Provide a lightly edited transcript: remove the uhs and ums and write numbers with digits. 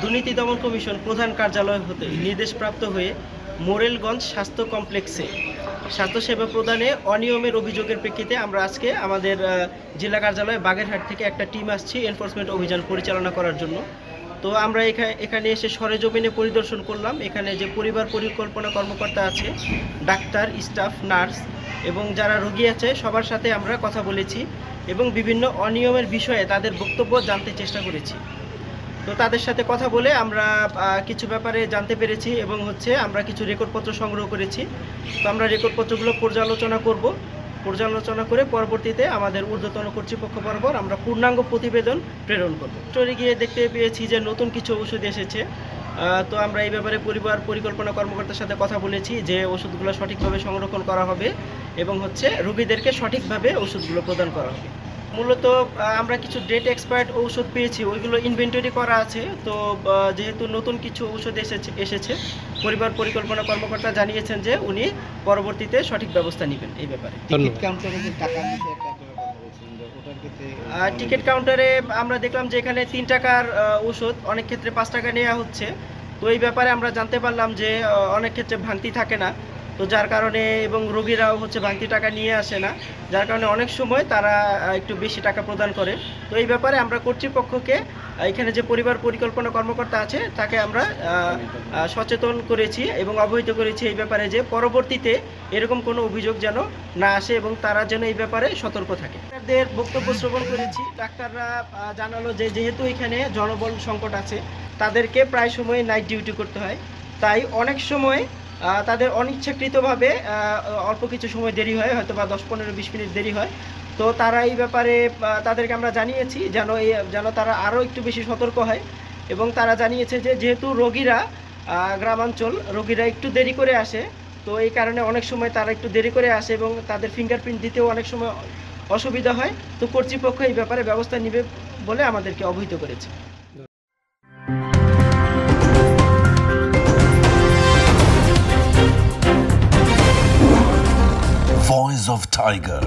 দুর্নীতি দমন কমিশন প্রধান কার্যালয় হতে নির্দেশপ্রাপ্ত হয়ে মোরেলগঞ্জ স্বাস্থ্য কমপ্লেক্সে স্বাস্থ্যসেবা প্রদানে অনিয়মের অভিযোগের প্রেক্ষিতে আমরা আজকে আমাদের জেলা কার্যালয় বাগেরহাট থেকে একটা টিম আসছি এনফোর্সমেন্ট অভিযান পরিচালনা করার জন্য। তো আমরা এখানে এসে সরেজমিনে পরিদর্শন করলাম। এখানে যে পরিবার পরিকল্পনা কর্মকর্তা আছে, ডাক্তার, স্টাফ, নার্স এবং যারা রোগী আছে সবার সাথে আমরা কথা বলেছি এবং বিভিন্ন অনিয়মের বিষয়ে তাদের বক্তব্য জানতে চেষ্টা করেছি। তো তাদের সাথে কথা বলে আমরা কিছু ব্যাপারে জানতে পেরেছি এবং আমরা কিছু রেকর্ডপত্র সংগ্রহ করেছি। তো আমরা রেকর্ডপত্রগুলো পর্যালোচনা করে পরবর্তীতে আমাদের ঊর্ধ্বতন কর্তৃপক্ষ বরাবর আমরা পূর্ণাঙ্গ প্রতিবেদন প্রেরণ করব। স্টোরে গিয়ে দেখতে পেয়েছি যে নতুন কিছু ওষুধ এসেছে। তো আমরা এই ব্যাপারে পরিবার পরিকল্পনা কর্মকর্তার সাথে কথা বলেছি যে ওষুধগুলো সঠিকভাবে সংরক্ষণ করা হবে এবং রোগীদেরকে সঠিকভাবে ওষুধগুলো প্রদান করা হবে। মূলত আমরা কিছু ডেট এক্সপায়ার্ড ঔষধ পেয়েছি, ওইগুলো ইনভেন্টরি করা আছে। তো যেহেতু নতুন কিছু ঔষধ এসেছে পরিবার পরিকল্পনা কর্মকর্তা জানিয়েছেন যে উনি পরবর্তীতে সঠিক ব্যবস্থা নেবেন এই ব্যাপারে। টিকিট কাউন্টারে আমরা দেখলাম যে এখানে 3 টাকার ওষুধ অনেক ক্ষেত্রে 5 টাকা নেওয়া হচ্ছে। তো এই ব্যাপারে আমরা জানতে পারলাম যে অনেক ক্ষেত্রে ভাঙতি থাকে না, তো যার কারণে এবং রোগীরাও ভাঙতি টাকা নিয়ে আসে না, যার কারণে অনেক সময় তারা একটু বেশি টাকা প্রদান করে। তো এই ব্যাপারে আমরা কর্তৃপক্ষকে এখানে যে পরিবার পরিকল্পনা কর্মকর্তা আছে তাকে আমরা সচেতন করেছি এবং অবহিত করেছি এই ব্যাপারে যে পরবর্তীতে এরকম কোনো অভিযোগ যেন না আসে এবং তারা যেন এই ব্যাপারে সতর্ক থাকে। ডাক্তারদের বক্তব্য শ্রবণ করেছি। ডাক্তাররা জানালো যে যেহেতু এখানে জনবল সংকট আছে, তাদেরকে প্রায় সময় নাইট ডিউটি করতে হয়, তাই অনেক সময় তাদের অনিচ্ছাকৃতভাবে অল্প কিছু সময় দেরি হয়, হয়তো বা 10-15-20 মিনিট দেরি হয়। তো তারা এই ব্যাপারে তাদেরকে আমরা জানিয়েছি যেন তারা আরও একটু বেশি সতর্ক হয় এবং তারা জানিয়েছে যে যেহেতু রোগীরা গ্রামাঞ্চল, রোগীরা একটু দেরি করে আসে, তো এই কারণে অনেক সময় তারা একটু দেরি করে আসে এবং তাদের ফিঙ্গারপ্রিন্ট দিতেও অনেক সময় অসুবিধা হয়। তো কর্তৃপক্ষ এই ব্যাপারে ব্যবস্থা নেবে বলে আমাদেরকে অবহিত করেছে। Voice of Tiger.